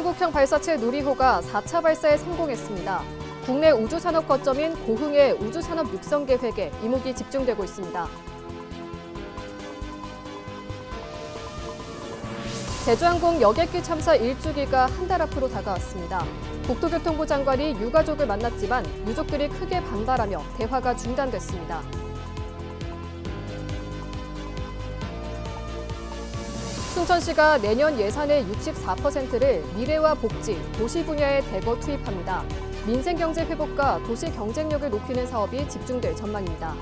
한국형 발사체 누리호가 4차 발사에 성공했습니다. 국내 우주산업 거점인 고흥의 우주산업 육성 계획에 이목이 집중되고 있습니다. 제주항공 여객기 참사 1주기가 한 달 앞으로 다가왔습니다. 국토교통부 장관이 유가족을 만났지만 유족들이 크게 반발하며 대화가 중단됐습니다. 순천시가 내년 예산의 64%를 미래와 복지, 도시 분야에 대거 투입합니다. 민생경제 회복과 도시 경쟁력을 높이는 사업이 집중될 전망입니다.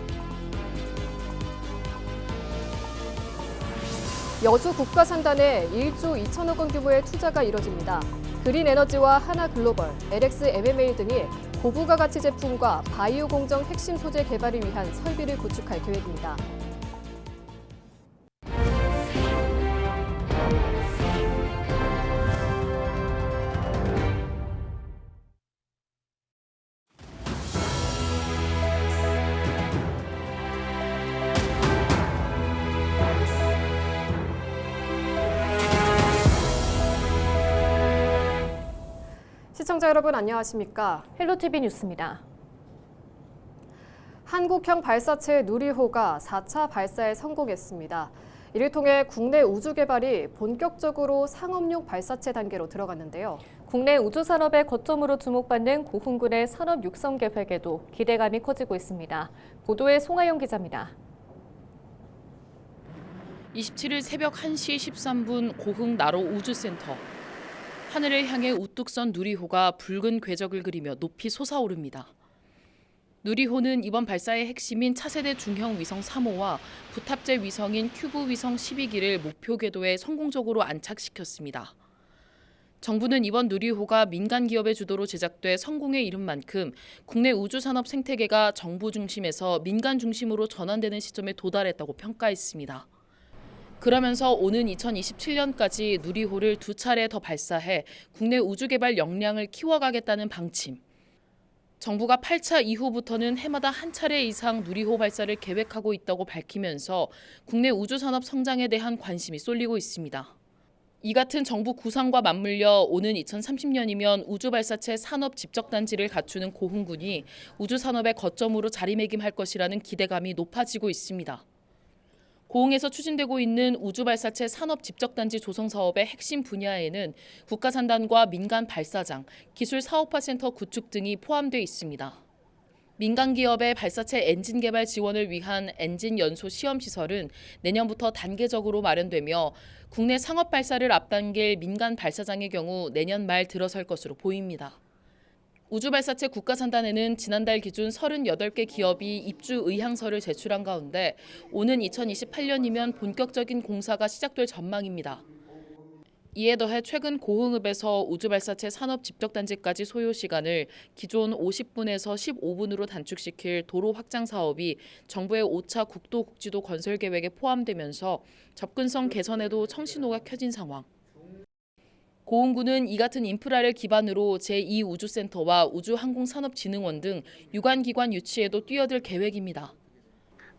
여수 국가산단에 1조 2천억 원 규모의 투자가 이뤄집니다. 그린에너지와 하나글로벌, LXMMA 등이 고부가 가치 제품과 바이오 공정 핵심 소재 개발을 위한 설비를 구축할 계획입니다. 시청자 여러분 안녕하십니까? 헬로티비 뉴스입니다. 한국형 발사체 누리호가 4차 발사에 성공했습니다. 이를 통해 국내 우주 개발이 본격적으로 상업용 발사체 단계로 들어갔는데요. 국내 우주 산업의 거점으로 주목받는 고흥군의 산업 육성 계획에도 기대감이 커지고 있습니다. 보도에 송하영 기자입니다. 27일 새벽 1시 13분 고흥 나로 우주센터. 하늘을 향해 우뚝 선 누리호가 붉은 궤적을 그리며 높이 솟아오릅니다. 누리호는 이번 발사의 핵심인 차세대 중형 위성 3호와 부탑재 위성인 큐브 위성 12기를 목표 궤도에 성공적으로 안착시켰습니다. 정부는 이번 누리호가 민간 기업의 주도로 제작돼 성공에 이른 만큼 국내 우주산업 생태계가 정부 중심에서 민간 중심으로 전환되는 시점에 도달했다고 평가했습니다. 그러면서 오는 2027년까지 누리호를 2차례 더 발사해 국내 우주개발 역량을 키워가겠다는 방침. 정부가 8차 이후부터는 해마다 한 차례 이상 누리호 발사를 계획하고 있다고 밝히면서 국내 우주산업 성장에 대한 관심이 쏠리고 있습니다. 이 같은 정부 구상과 맞물려 오는 2030년이면 우주발사체 산업 집적단지를 갖추는 고흥군이 우주산업의 거점으로 자리매김할 것이라는 기대감이 높아지고 있습니다. 고흥에서 추진되고 있는 우주발사체 산업 집적단지 조성 사업의 핵심 분야에는 국가산단과 민간 발사장, 기술사업화센터 구축 등이 포함되어 있습니다. 민간 기업의 발사체 엔진 개발 지원을 위한 엔진 연소 시험시설은 내년부터 단계적으로 마련되며 국내 상업 발사를 앞당길 민간 발사장의 경우 내년 말 들어설 것으로 보입니다. 우주발사체 국가산단에는 지난달 기준 38개 기업이 입주 의향서를 제출한 가운데 오는 2028년이면 본격적인 공사가 시작될 전망입니다. 이에 더해 최근 고흥읍에서 우주발사체 산업 집적단지까지 소요 시간을 기존 50분에서 15분으로 단축시킬 도로 확장 사업이 정부의 5차 국도국지도 건설 계획에 포함되면서 접근성 개선에도 청신호가 켜진 상황. 고흥군은 이 같은 인프라를 기반으로 제2우주센터와 우주항공산업진흥원 등 유관기관 유치에도 뛰어들 계획입니다.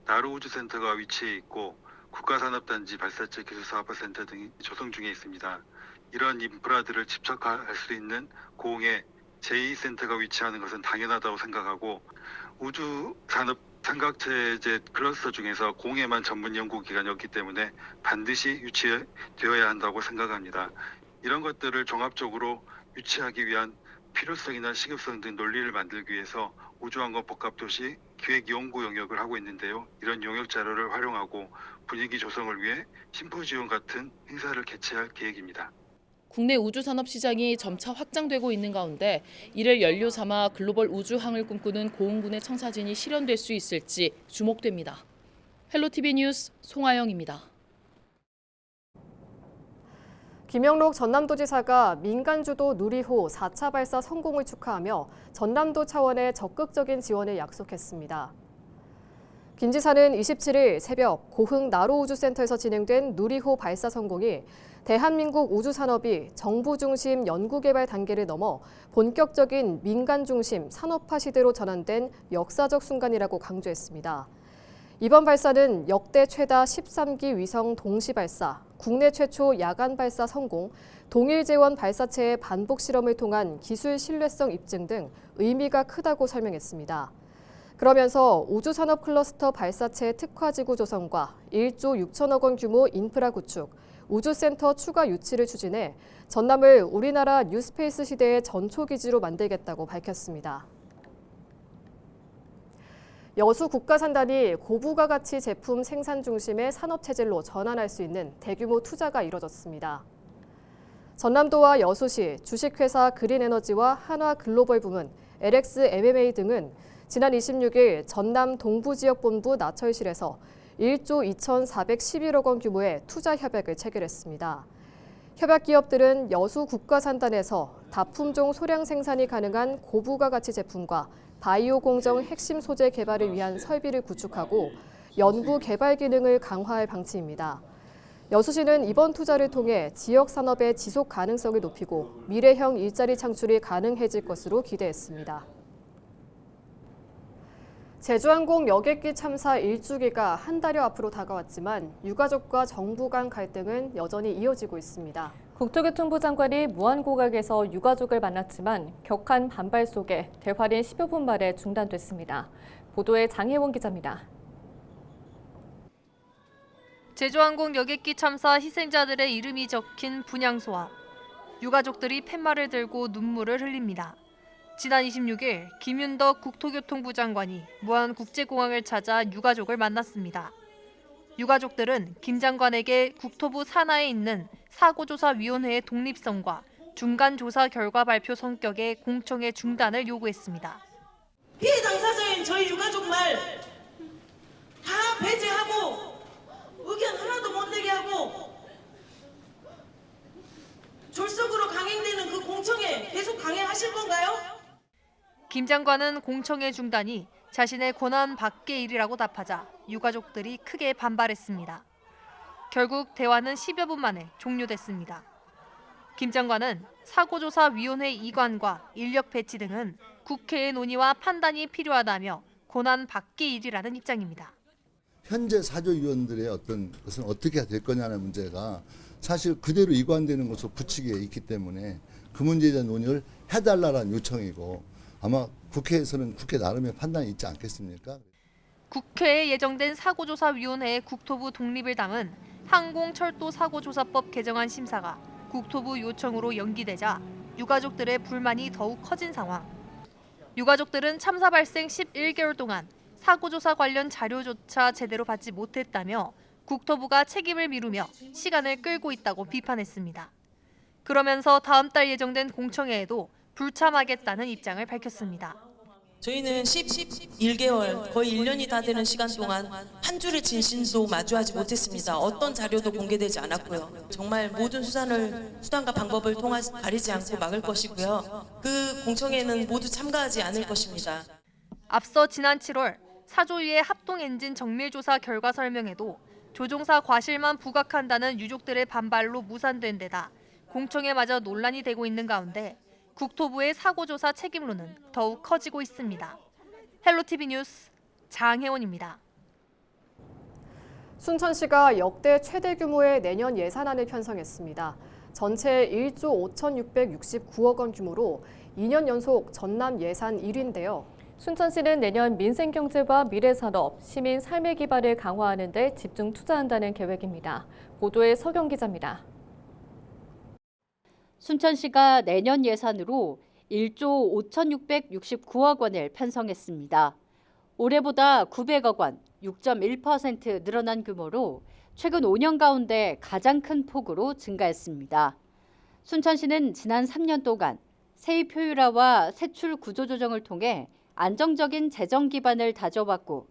나로 우주센터가 위치해 있고 국가산업단지 발사체 기술사업화센터 등이 조성 중에 있습니다. 이런 인프라들을 집착할 수 있는 고흥에 제2센터가 위치하는 것은 당연하다고 생각하고 우주산업 삼각체제 클러스터 중에서 고흥에만 전문 연구기관이 없기 때문에 반드시 유치되어야 한다고 생각합니다. 이런 것들을 종합적으로 유치하기 위한 필요성이나 시급성 등 논리를 만들기 위해서 우주항공 복합도시 기획연구 영역을 하고 있는데요. 이런 영역 자료를 활용하고 분위기 조성을 위해 심포지움 같은 행사를 개최할 계획입니다. 국내 우주산업 시장이 점차 확장되고 있는 가운데 이를 연료 삼아 글로벌 우주항을 꿈꾸는 고흥군의 청사진이 실현될 수 있을지 주목됩니다. 헬로티비 뉴스 송하영입니다. 김영록 전남도지사가 민간주도 누리호 4차 발사 성공을 축하하며 전남도 차원의 적극적인 지원을 약속했습니다. 김 지사는 27일 새벽 고흥 나로우주센터에서 진행된 누리호 발사 성공이 대한민국 우주산업이 정부 중심 연구개발 단계를 넘어 본격적인 민간 중심 산업화 시대로 전환된 역사적 순간이라고 강조했습니다. 이번 발사는 역대 최다 13기 위성 동시 발사, 국내 최초 야간 발사 성공, 동일 재원 발사체의 반복 실험을 통한 기술 신뢰성 입증 등 의미가 크다고 설명했습니다. 그러면서 우주산업 클러스터 발사체 특화지구 조성과 1조 6천억 원 규모 인프라 구축, 우주센터 추가 유치를 추진해 전남을 우리나라 뉴스페이스 시대의 전초기지로 만들겠다고 밝혔습니다. 여수 국가산단이 고부가 가치 제품 생산 중심의 산업체질로 전환할 수 있는 대규모 투자가 이뤄졌습니다. 전남도와 여수시, 주식회사 그린에너지와 한화글로벌 부문, LX MMA 등은 지난 26일 전남 동부지역본부 나철실에서 1조 2,411억 원 규모의 투자 협약을 체결했습니다. 협약 기업들은 여수 국가산단에서 다품종 소량 생산이 가능한 고부가 가치 제품과 바이오 공정 핵심 소재 개발을 위한 설비를 구축하고 연구 개발 기능을 강화할 방침입니다. 여수시는 이번 투자를 통해 지역 산업의 지속 가능성을 높이고 미래형 일자리 창출이 가능해질 것으로 기대했습니다. 제주항공 여객기 참사 1주기가 한 달여 앞으로 다가왔지만 유가족과 정부 간 갈등은 여전히 이어지고 있습니다. 국토교통부 장관이 무안고각에서 유가족을 만났지만 격한 반발 속에 대화는 10여 분 만에 중단됐습니다. 보도에 장혜원 기자입니다. 제주항공 여객기 참사 희생자들의 이름이 적힌 분향소와 유가족들이 팻말을 들고 눈물을 흘립니다. 지난 26일 김윤덕 국토교통부 장관이 무안국제공항을 찾아 유가족을 만났습니다. 유가족들은 김 장관에게 국토부 산하에 있는 사고조사위원회의 독립성과 중간조사 결과 발표 성격의 공청회 중단을 요구했습니다. 피해 당사자인 저희 유가족 말 다 배제하고 의견 하나도 못 내게 하고 졸속으로 강행되는 그 공청회 계속 강행하실 건가요? 김 장관은 공청회 중단이 자신의 권한 밖의 일이라고 답하자 유가족들이 크게 반발했습니다. 결국 대화는 10여 분 만에 종료됐습니다. 김 장관은 사고조사위원회 이관과 인력 배치 등은 국회의 논의와 판단이 필요하다며 권한 밖의 일이라는 입장입니다. 현재 사조위원들의 어떤 것은 어떻게 될 거냐는 문제가 사실 그대로 이관되는 것으로 부칙에 있기 때문에 그 문제에 대한 논의를 해달라는 요청이고 아마 국회에서는 국회 나름의 판단이 있지 않겠습니까? 국회에 예정된 사고조사위원회의 국토부 독립을 담은 항공철도사고조사법 개정안 심사가 국토부 요청으로 연기되자 유가족들의 불만이 더욱 커진 상황. 유가족들은 참사 발생 11개월 동안 사고조사 관련 자료조차 제대로 받지 못했다며 국토부가 책임을 미루며 시간을 끌고 있다고 비판했습니다. 그러면서 다음 달 예정된 공청회에도 불참하겠다는 입장을 밝혔습니다. 저희는 11개월, 거의 1년이 다 되는 시간 동안 한 줄의 진실도 마주하지 못했습니다. 어떤 자료도 공개되지 않았고요. 정말 모든 수단과 방법을 가리지 않고 막을 것이고요. 그 공청회는 모두 참가하지 않을 것입니다. 앞서 지난 7월 사조위의 합동엔진 정밀조사 결과 설명에도 조종사 과실만 부각한다는 유족들의 반발로 무산된 데다 공청회마저 논란이 되고 있는 가운데 국토부의 사고조사 책임론은 더욱 커지고 있습니다. 헬로티비 뉴스 장혜원입니다. 순천시가 역대 최대 규모의 내년 예산안을 편성했습니다. 전체 1조 5,669억 원 규모로 2년 연속 전남 예산 1위인데요. 순천시는 내년 민생경제와 미래산업, 시민 삶의 기반을 강화하는 데 집중 투자한다는 계획입니다. 보도에 서경 기자입니다. 순천시가 내년 예산으로 1조 5,669억 원을 편성했습니다. 올해보다 900억 원, 6.1% 늘어난 규모로 최근 5년 가운데 가장 큰 폭으로 증가했습니다. 순천시는 지난 3년 동안 세입 효율화와 세출 구조 조정을 통해 안정적인 재정 기반을 다져왔고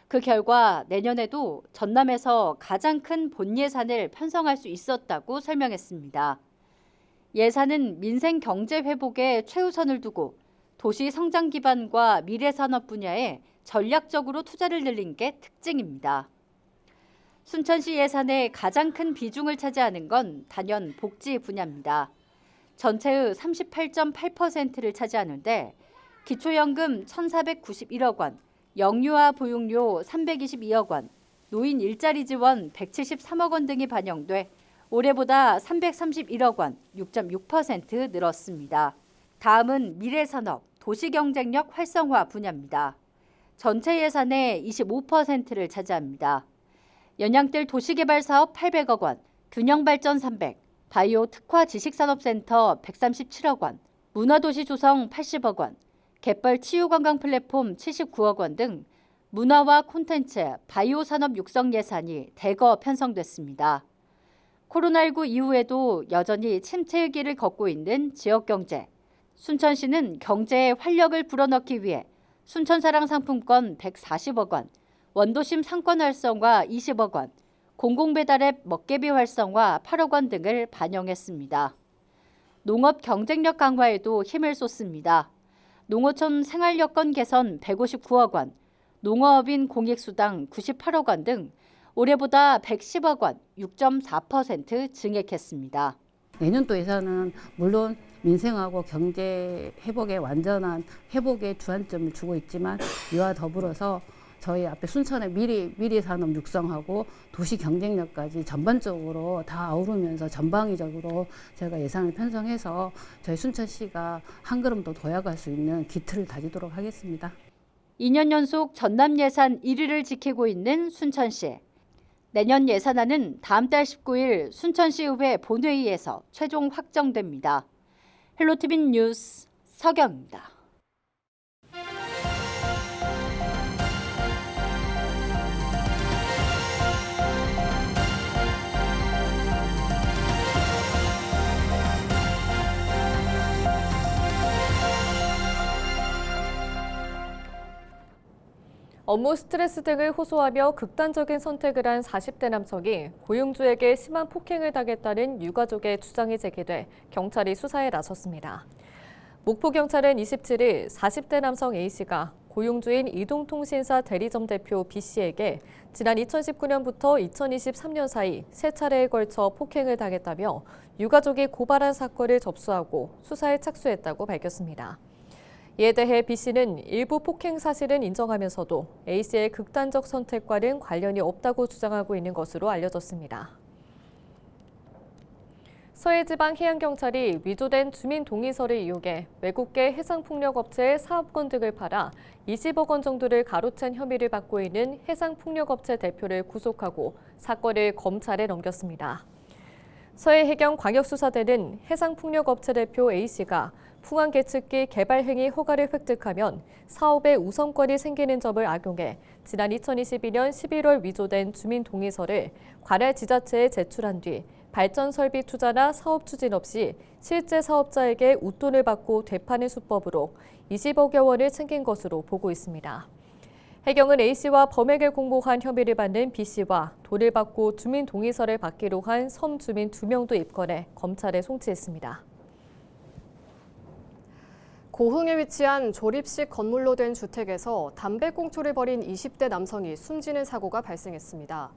그 결과 내년에도 전남에서 가장 큰 본 예산을 편성할 수 있었다고 설명했습니다. 예산은 민생 경제 회복에 최우선을 두고 도시 성장 기반과 미래 산업 분야에 전략적으로 투자를 늘린 게 특징입니다. 순천시 예산의 가장 큰 비중을 차지하는 건 단연 복지 분야입니다. 전체의 38.8%를 차지하는데 기초연금 1,491억 원, 영유아 보육료 322억 원, 노인 일자리 지원 173억 원 등이 반영돼 올해보다 331억 원, 6.6% 늘었습니다. 다음은 미래산업, 도시경쟁력 활성화 분야입니다. 전체 예산의 25%를 차지합니다. 연양뜰 도시개발사업 800억 원, 균형발전 300, 바이오 특화 지식산업센터 137억 원, 문화도시 조성 80억 원, 갯벌 치유관광 플랫폼 79억 원 등 문화와 콘텐츠, 바이오 산업 육성 예산이 대거 편성됐습니다. 코로나19 이후에도 여전히 침체의 길을 걷고 있는 지역경제. 순천시는 경제에 활력을 불어넣기 위해 순천사랑 상품권 140억 원, 원도심 상권 활성화 20억 원, 공공배달앱 먹개비 활성화 8억 원 등을 반영했습니다. 농업 경쟁력 강화에도 힘을 쏟습니다. 농어촌 생활여건 개선 159억 원, 농어업인 공익수당 98억 원 등 올해보다 110억 원, 6.4% 증액했습니다. 내년도 예산은 물론 민생하고 경제 회복에 완전한 회복에 주안점을 주고 있지만 이와 더불어서 저희 앞에 순천의 미래 산업 육성하고 도시 경쟁력까지 전반적으로 다 아우르면서 전방위적으로 저희가 예산을 편성해서 저희 순천시가 한 걸음 더 도약할 수 있는 기틀을 다지도록 하겠습니다. 2년 연속 전남 예산 1위를 지키고 있는 순천시. 내년 예산안은 다음 달 19일 순천시의회 본회의에서 최종 확정됩니다. 헬로티비 뉴스 서경입니다. 업무 스트레스 등을 호소하며 극단적인 선택을 한 40대 남성이 고용주에게 심한 폭행을 당했다는 유가족의 주장이 제기돼 경찰이 수사에 나섰습니다. 목포경찰은 27일 40대 남성 A씨가 고용주인 이동통신사 대리점 대표 B씨에게 지난 2019년부터 2023년 사이 3차례에 걸쳐 폭행을 당했다며 유가족이 고발한 사건을 접수하고 수사에 착수했다고 밝혔습니다. 이에 대해 B씨는 일부 폭행 사실은 인정하면서도 A씨의 극단적 선택과는 관련이 없다고 주장하고 있는 것으로 알려졌습니다. 서해지방해양경찰이 위조된 주민동의서를 이용해 외국계 해상폭력업체의 사업권 등을 팔아 20억 원 정도를 가로챈 혐의를 받고 있는 해상폭력업체 대표를 구속하고 사건을 검찰에 넘겼습니다. 서해해경광역수사대는 해상폭력업체 대표 A씨가 풍안계측기 개발 행위 허가를 획득하면 사업에 우선권이 생기는 점을 악용해 지난 2022년 11월 위조된 주민동의서를 관할 지자체에 제출한 뒤 발전설비 투자나 사업 추진 없이 실제 사업자에게 웃돈을 받고 되파는 수법으로 20억여 원을 챙긴 것으로 보고 있습니다. 해경은 A씨와 범행을 공모한 혐의를 받는 B씨와 돈을 받고 주민동의서를 받기로 한 섬주민 2명도 입건해 검찰에 송치했습니다. 고흥에 위치한 조립식 건물로 된 주택에서 담배꽁초를 버린 20대 남성이 숨지는 사고가 발생했습니다.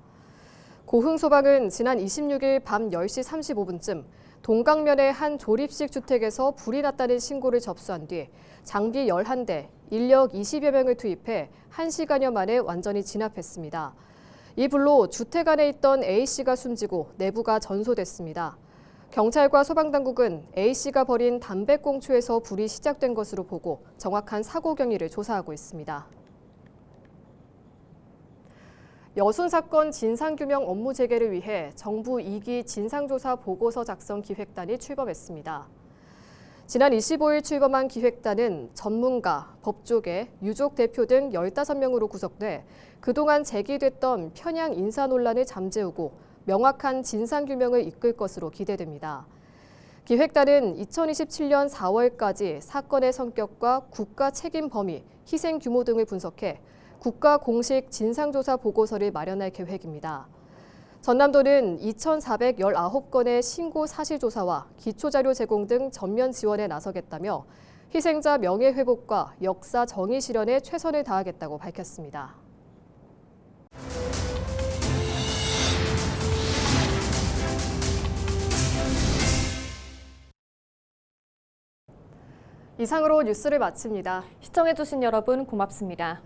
고흥 소방은 지난 26일 밤 10시 35분쯤 동강면의 한 조립식 주택에서 불이 났다는 신고를 접수한 뒤 장비 11대, 인력 20여 명을 투입해 1시간여 만에 완전히 진압했습니다. 이 불로 주택 안에 있던 A씨가 숨지고 내부가 전소됐습니다. 경찰과 소방당국은 A씨가 버린 담배꽁초에서 불이 시작된 것으로 보고 정확한 사고 경위를 조사하고 있습니다. 여순 사건 진상규명 업무 재개를 위해 정부 2기 진상조사 보고서 작성 기획단이 출범했습니다. 지난 25일 출범한 기획단은 전문가, 법조계, 유족 대표 등 15명으로 구성돼 그동안 제기됐던 편향 인사 논란을 잠재우고 명확한 진상규명을 이끌 것으로 기대됩니다. 기획단은 2027년 4월까지 사건의 성격과 국가 책임 범위, 희생 규모 등을 분석해 국가 공식 진상조사 보고서를 마련할 계획입니다. 전남도는 2,419건의 신고 사실 조사와 기초자료 제공 등 전면 지원에 나서겠다며 희생자 명예회복과 역사 정의 실현에 최선을 다하겠다고 밝혔습니다. 이상으로 뉴스를 마칩니다. 시청해주신 여러분 고맙습니다.